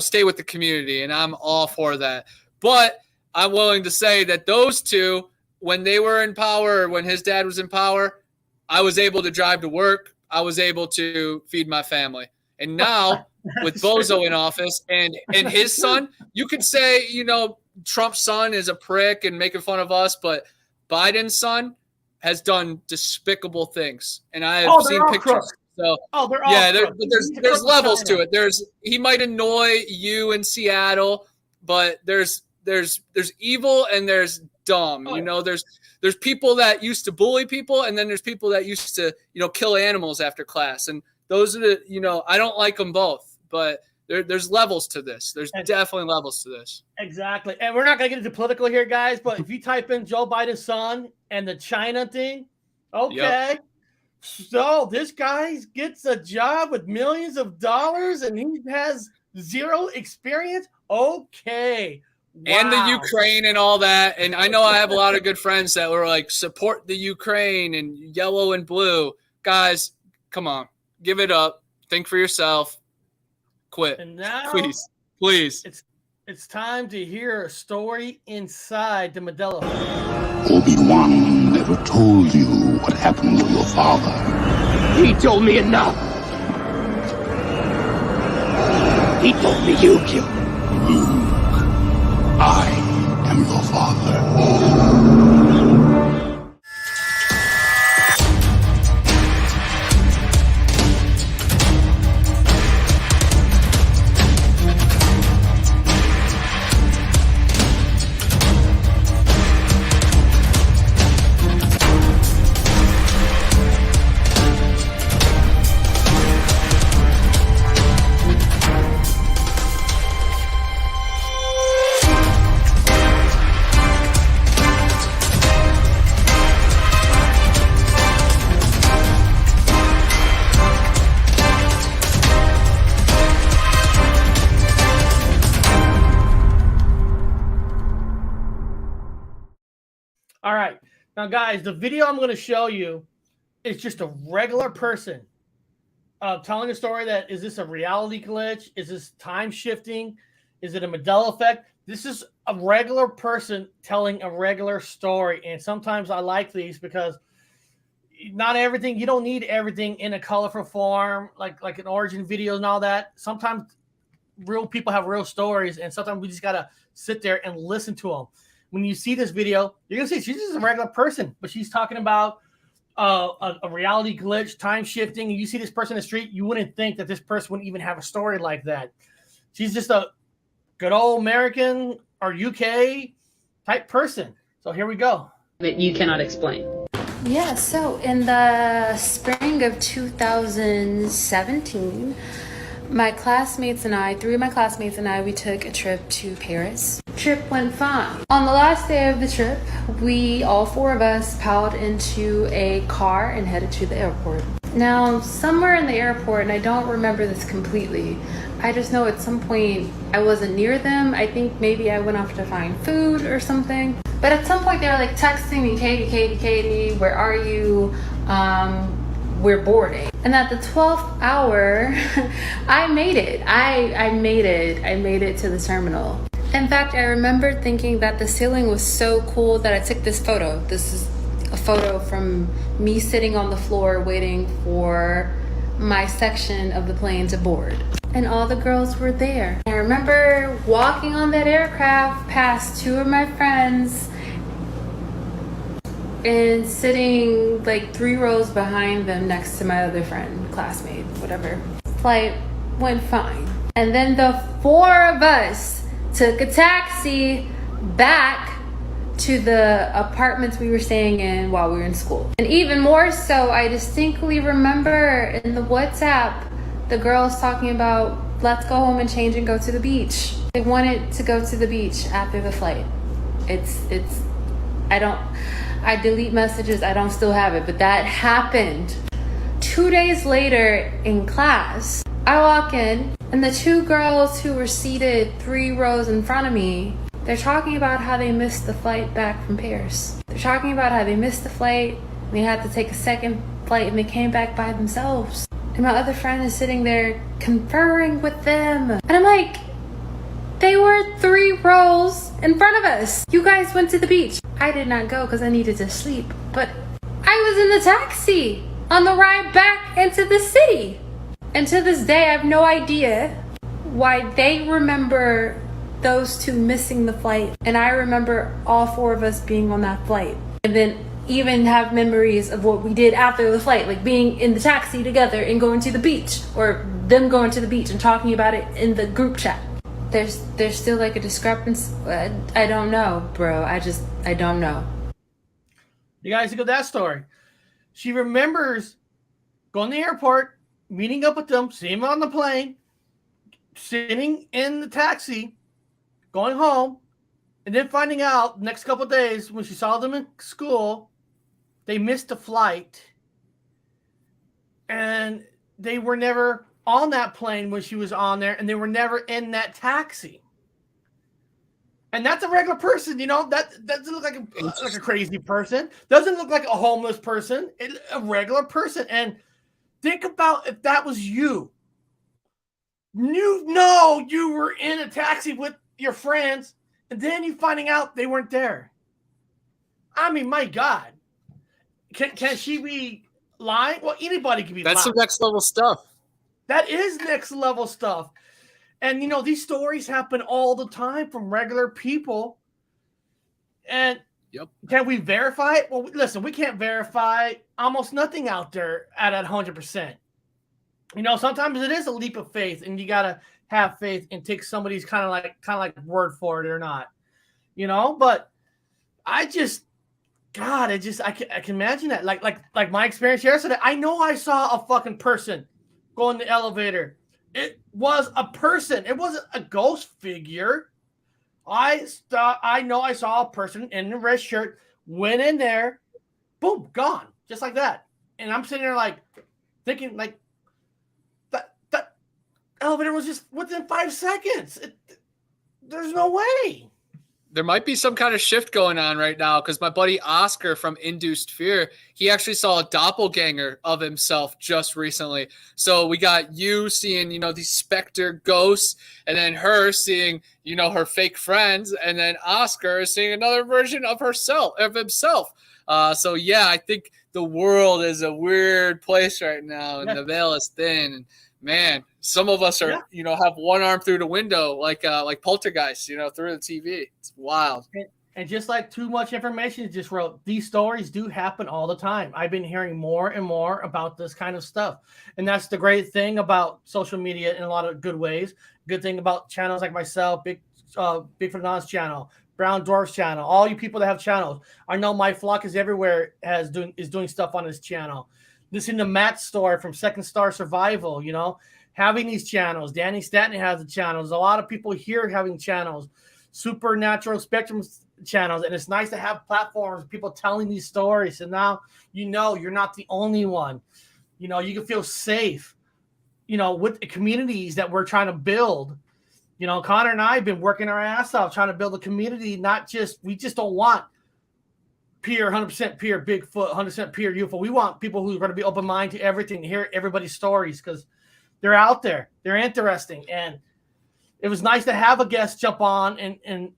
stay with the community. And I'm all for that. But I'm willing to say that those two, when they were in power, when his dad was in power, I was able to drive to work. I was able to feed my family. And now with Bozo in office and his son, you could say, Trump's son is a prick and making fun of us, but Biden's son has done despicable things, and I have seen pictures. Crooks. So there's levels to it. He might annoy you in Seattle, but there's evil and there's dumb. There's people that used to bully people, and then there's people that used to kill animals after class, and those are the I don't like them both, but There's levels to this. There's definitely levels to this. Exactly. And we're not going to get into political here, guys, but if you type in Joe Biden's son and the China thing, okay. Yep. So this guy gets a job with millions of dollars and he has zero experience. Okay. Wow. And the Ukraine and all that. And I know I have a lot of good friends that were like, support the Ukraine and yellow and blue. Guys, come on. Give it up. Think for yourself. Quit. And now, please. It's time to hear a story inside the Mandela. Obi-Wan never told you what happened to your father. He told me enough. He told me you killed him. Luke, I am your father. All right. Now, guys, the video I'm going to show you is just a regular person telling a story that, is this a reality glitch? Is this time shifting? Is it a Mandela effect? This is a regular person telling a regular story. And sometimes I like these because not everything, you don't need everything in a colorful form, like an origin video and all that. Sometimes real people have real stories, and sometimes we just got to sit there and listen to them. When you see this video, you're going to see she's just a regular person, but she's talking about a reality glitch, time shifting. And you see this person in the street, you wouldn't think that this person wouldn't even have a story like that. She's just a good old American or UK type person. So here we go. That you cannot explain. Yeah, so in the spring of 2017, my classmates and I, 3 of my classmates and I, we took a trip to Paris. Trip went fine. On the last day of the trip, we, all 4 of us, piled into a car and headed to the airport. Now, somewhere in the airport, and I don't remember this completely, I just know at some point I wasn't near them. I think maybe I went off to find food or something. But at some point they were like texting me, Kady, where are you? We're boarding. And at the 12th hour, I made it. I made it to the terminal. In fact, I remember thinking that the ceiling was so cool that I took this photo. This is a photo from me sitting on the floor waiting for my section of the plane to board. And all the girls were there. I remember walking on that aircraft past 2 of my friends and sitting like 3 rows behind them next to my other friend, classmate, whatever. Flight went fine. And then the 4 of us took a taxi back to the apartments we were staying in while we were in school. And even more so, I distinctly remember in the WhatsApp, the girls talking about, let's go home and change and go to the beach. They wanted to go to the beach after the flight. I delete messages, I don't still have it, but that happened. 2 days later in class, I walk in and the 2 girls who were seated 3 rows in front of me, they're talking about how they missed the flight back from Paris. They're talking about how they missed the flight, and they had to take a second flight and they came back by themselves. And my other friend is sitting there conferring with them. And I'm like, they were 3 rows in front of us. You guys went to the beach. I did not go because I needed to sleep, but I was in the taxi on the ride back into the city. And to this day, I have no idea why they remember those 2 missing the flight. And I remember all 4 of us being on that flight. And then even have memories of what we did after the flight, like being in the taxi together and going to the beach, or them going to the beach and talking about it in the group chat. There's still like a discrepancy. I don't know, bro. I don't know. You guys look at that story. She remembers going to the airport, meeting up with them, seeing them on the plane, sitting in the taxi, going home, and then finding out the next couple of days when she saw them in school, they missed a flight, and they were never on that plane when she was on there, and they were never in that taxi. And that's a regular person, you know. That doesn't look like a crazy person. Doesn't look like a homeless person. A regular person. And think about if that was you. You were in a taxi with your friends, and then you finding out they weren't there. I mean, my God. Can she be lying? Well, anybody can be lying. That's some next level stuff. That is next level stuff. And, you know, these stories happen all the time from regular people. And can we verify it? Well, listen, we can't verify almost nothing out there at 100%. You know, sometimes it is a leap of faith, and you got to have faith and take somebody's kind of like word for it or not. You know, but I can imagine that. Like my experience yesterday, I know I saw a fucking person go in the elevator. It was a person. It wasn't a ghost figure. I know I saw a person in a red shirt, went in there, boom, gone, just like that. And I'm sitting there like thinking like that elevator was just within 5 seconds. There's no way. There might be some kind of shift going on right now, because my buddy Oscar from Induced Fear, he actually saw a doppelganger of himself just recently. So we got you seeing, you know, these specter ghosts, and then her seeing, you know, her fake friends, and then Oscar is seeing another version of himself. So yeah, I think the world is a weird place right now, and the veil is thin. And man, some of us are, you know, have one arm through the window, like Poltergeist, you know, through the TV. It's wild. And just like Too Much Information just wrote, these stories do happen all the time. I've been hearing more and more about this kind of stuff. And that's the great thing about social media in a lot of good ways. Good thing about channels like myself, Bigfoot Non's channel, Brown Dwarf's channel, all you people that have channels. I know My Flock is Everywhere is doing stuff on his channel. Listen to Matt's story from Second Star Survival, you know, having these channels. Danny Stanton has the channels. A lot of people here having channels, Supernatural Spectrum channels. And it's nice to have platforms, people telling these stories. And now, you know, you're not the only one. You know, you can feel safe, you know, with the communities that we're trying to build. You know, Connor and I have been working our ass off trying to build a community. We just don't want pure, 100% pure Bigfoot, 100% pure UFO. We want people who are going to be open-minded to everything, hear everybody's stories, because they're out there. They're interesting. And it was nice to have a guest jump on. And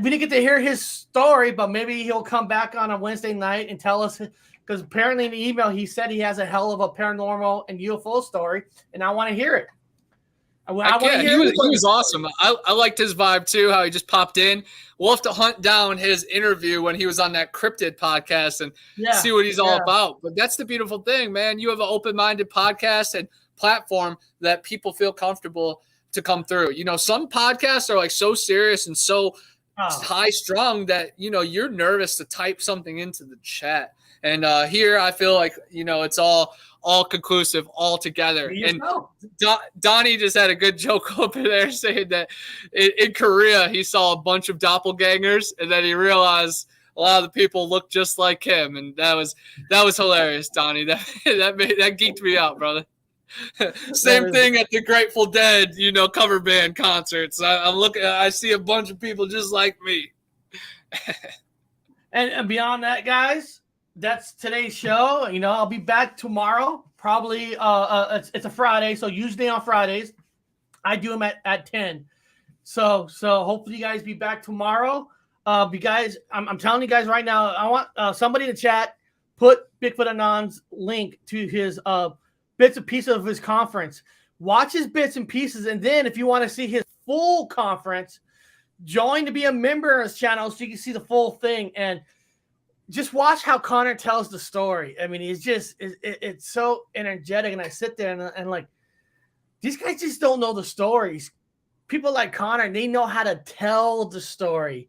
we didn't get to hear his story, but maybe he'll come back on a Wednesday night and tell us, because apparently in the email he said he has a hell of a paranormal and UFO story, and I want to hear it. He was awesome. I liked his vibe too, how he just popped in. We'll have to hunt down his interview when he was on that Cryptid podcast and see what he's all about. But that's the beautiful thing, man. You have an open-minded podcast and platform that people feel comfortable to come through. You know, some podcasts are like so serious and so high strung that, you know, you're nervous to type something into the chat. And here I feel like, you know, it's all conclusive, all together. And Donnie just had a good joke over there saying that in Korea he saw a bunch of doppelgangers, and then he realized a lot of the people look just like him, and that was hilarious, Donnie. That geeked me out, brother. Same thing at the Grateful Dead, you know, cover band concerts. I see a bunch of people just like me. and beyond that, guys, that's today's show. You know, I'll be back tomorrow. Probably it's a Friday, so usually on Fridays I do them at 10. So hopefully you guys be back tomorrow. You guys, I'm telling you guys right now, I want somebody in the chat put Bigfoot Anon's link to his bits and pieces of his conference. Watch his bits and pieces, and then if you want to see his full conference, join to be a member of his channel so you can see the full thing. And just watch how Connor tells the story. I mean, it's so energetic. And I sit there and like, these guys just don't know the stories. People like Connor, they know how to tell the story.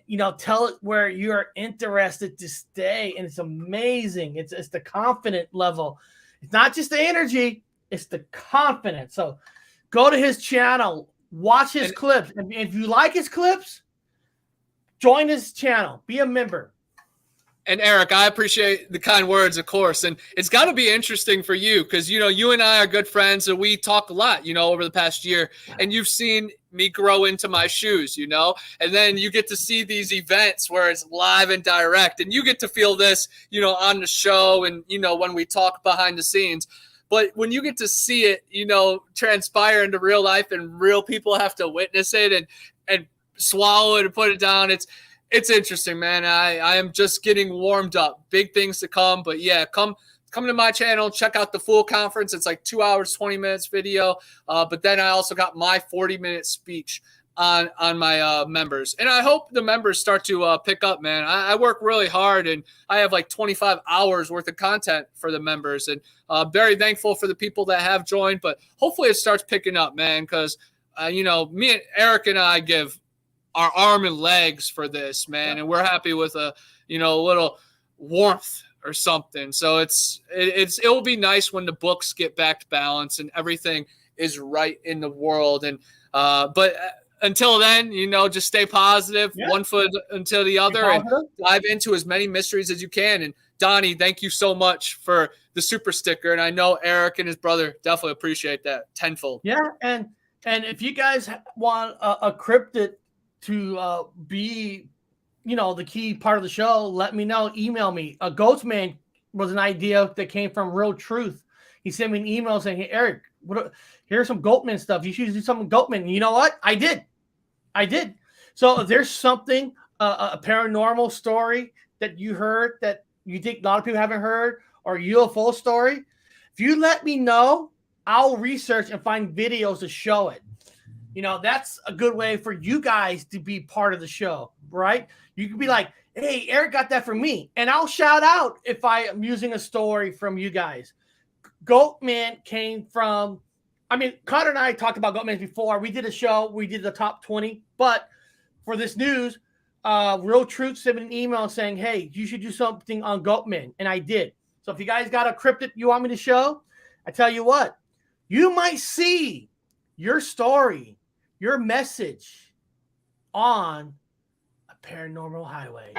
You know, tell it where you're interested to stay. And it's amazing. It's the confident level. It's not just the energy, it's the confidence. So go to his channel, watch his clips. And if you like his clips, join his channel, be a member. And Eric, I appreciate the kind words, of course. And it's got to be interesting for you because, you know, you and I are good friends and we talk a lot, you know, over the past year. And you've seen me grow into my shoes, you know, and then you get to see these events where it's live and direct. And you get to feel this, you know, on the show and, you know, when we talk behind the scenes. But when you get to see it, you know, transpire into real life and real people have to witness it and swallow it and put it down, it's interesting, man. I am just getting warmed up. Big things to come. But yeah, come to my channel, check out the full conference. It's like 2 hours, 20 minutes video. But then I also got my 40-minute speech on my members. And I hope the members start to pick up, man. I work really hard and I have like 25 hours worth of content for the members. And very thankful for the people that have joined. But hopefully it starts picking up, man, because, you know, me and Eric and I give our arm and legs for this, man, and we're happy with a little warmth or something. So it will be nice when the books get back to balance and everything is right in the world. And but until then, you know, just stay positive, one foot until the other, and dive into as many mysteries as you can. And Donnie, thank you so much for the super sticker, and I know Eric and his brother definitely appreciate that tenfold. Yeah, and if you guys want a cryptid to be, you know, the key part of the show, let me know. Email me. Goatman was an idea that came from Real Truth. He sent me an email saying, "Hey, Eric, here's some Goatman stuff. You should do something with Goatman." And you know what? I did. So if there's something, a paranormal story that you heard that you think a lot of people haven't heard, or a UFO story, if you let me know, I'll research and find videos to show it. You know, that's a good way for you guys to be part of the show, right? You can be like, "Hey, Eric got that from me." And I'll shout out if I am using a story from you guys. Goatman came from, I mean, Connor and I talked about Goatman before. We did a show. We did the top 20. But for this news, Real Truth sent me an email saying, "Hey, you should do something on Goatman." And I did. So if you guys got a cryptid you want me to show, I tell you what, you might see your story, your message on a Paranormal Highway.